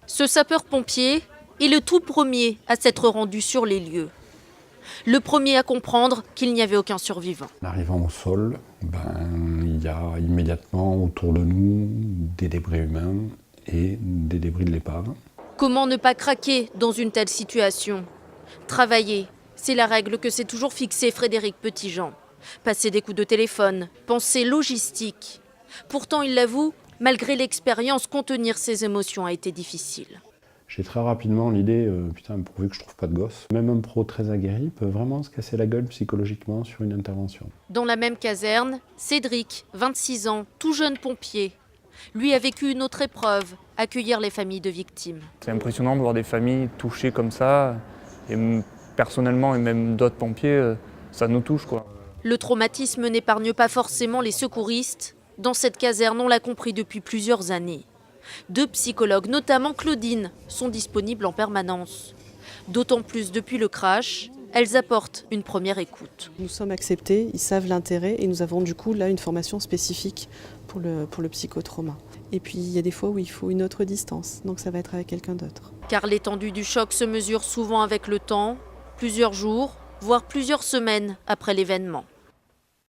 Ce sapeur-pompier est le tout premier à s'être rendu sur les lieux. Le premier à comprendre qu'il n'y avait aucun survivant. En arrivant au sol, il y a immédiatement autour de nous des débris humains et des débris de l'épave. Comment ne pas craquer dans une telle situation? Travailler, c'est la règle que s'est toujours fixée Frédéric Petitjean. Passer des coups de téléphone, penser logistique. Pourtant, il l'avoue, malgré l'expérience, contenir ses émotions a été difficile. J'ai très rapidement l'idée, pourvu que je trouve pas de gosse. Même un pro très aguerri peut vraiment se casser la gueule psychologiquement sur une intervention. Dans la même caserne, Cédric, 26 ans, tout jeune pompier. Lui a vécu une autre épreuve, accueillir les familles de victimes. C'est impressionnant de voir des familles touchées comme ça. Et personnellement, et même d'autres pompiers, ça nous touche, quoi. Le traumatisme n'épargne pas forcément les secouristes. Dans cette caserne, on l'a compris depuis plusieurs années. 2 psychologues, notamment Claudine, sont disponibles en permanence. D'autant plus depuis le crash, elles apportent une première écoute. Nous sommes acceptés, ils savent l'intérêt et nous avons du coup là une formation spécifique pour le psychotrauma. Et puis il y a des fois où il faut une autre distance, donc ça va être avec quelqu'un d'autre. Car l'étendue du choc se mesure souvent avec le temps, plusieurs jours, voire plusieurs semaines après l'événement.